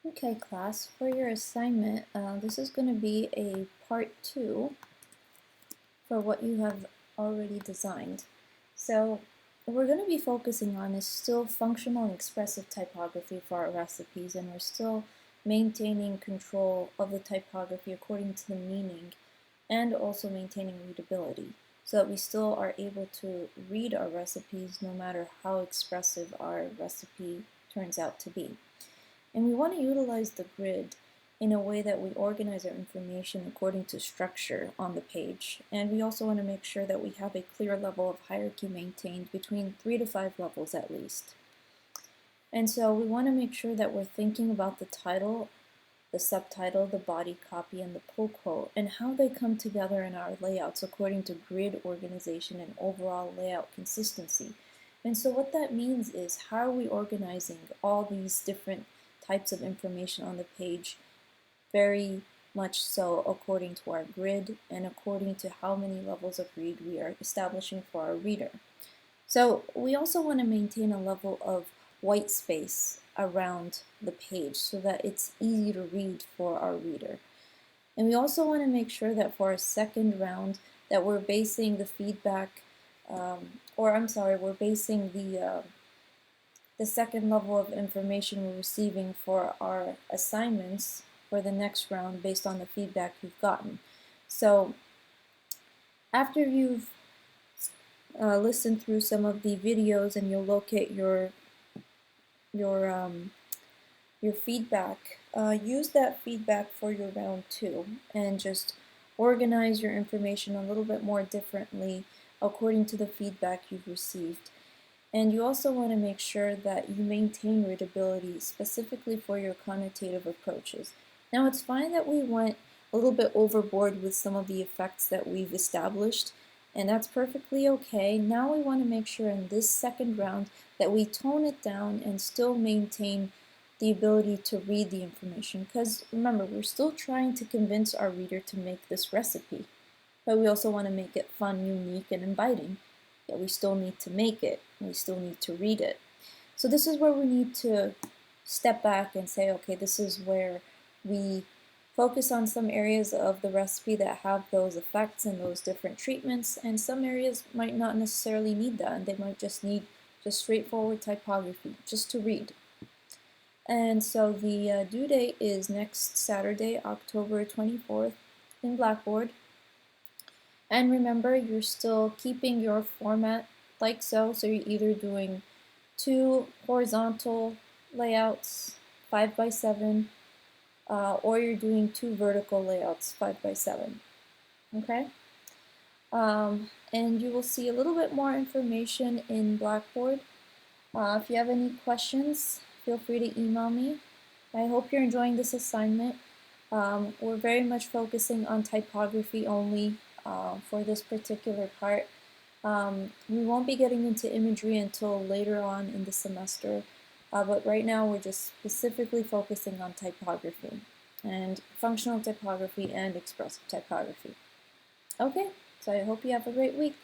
Okay, class, for your assignment, this is going to be a part 2 for what you have already designed. So what we're going to be focusing on is still functional and expressive typography for our recipes, and we're still maintaining control of the typography according to the meaning and also maintaining readability so that we still are able to read our recipes no matter how expressive our recipe turns out to be. And we want to utilize the grid in a way that we organize our information according to structure on the page. And we also want to make sure that we have a clear level of hierarchy maintained between 3 to 5 levels at least. And so we want to make sure that we're thinking about the title, the subtitle, the body copy, and the pull quote, and how they come together in our layouts according to grid organization and overall layout consistency. And so what that means is, how are we organizing all these different types of information on the page very much so according to our grid and according to how many levels of read we are establishing for our reader. So we also want to maintain a level of white space around the page so that it's easy to read for our reader. And we also want to make sure that for our second round that we're basing the feedback, we're basing the second level of information we're receiving for our assignments for the next round based on the feedback you've gotten. So after you've listened through some of the videos and you'll locate your feedback, use that feedback for your round 2 and just organize your information a little bit more differently according to the feedback you've received. And you also want to make sure that you maintain readability specifically for your connotative approaches. Now, it's fine that we went a little bit overboard with some of the effects that we've established, and that's perfectly okay. Now we want to make sure in this second round that we tone it down and still maintain the ability to read the information, because remember, we're still trying to convince our reader to make this recipe, but we also want to make it fun, unique, and inviting. Yet we still need to make it, and we still need to read it. So this is where we need to step back and say, okay, this is where we focus on some areas of the recipe that have those effects and those different treatments, and some areas might not necessarily need that, and they might just need just straightforward typography, just to read. And so the due date is next Saturday, October 24th in Blackboard. And remember, you're still keeping your format like so. So you're either doing 2 horizontal layouts, 5 by 7, or you're doing 2 vertical layouts, 5 by 7. Okay? And you will see a little bit more information in Blackboard. If you have any questions, feel free to email me. I hope you're enjoying this assignment. We're very much focusing on typography only for this particular part. We won't be getting into imagery until later on in the semester, but right now we're just specifically focusing on typography and functional typography and expressive typography. Okay, so I hope you have a great week.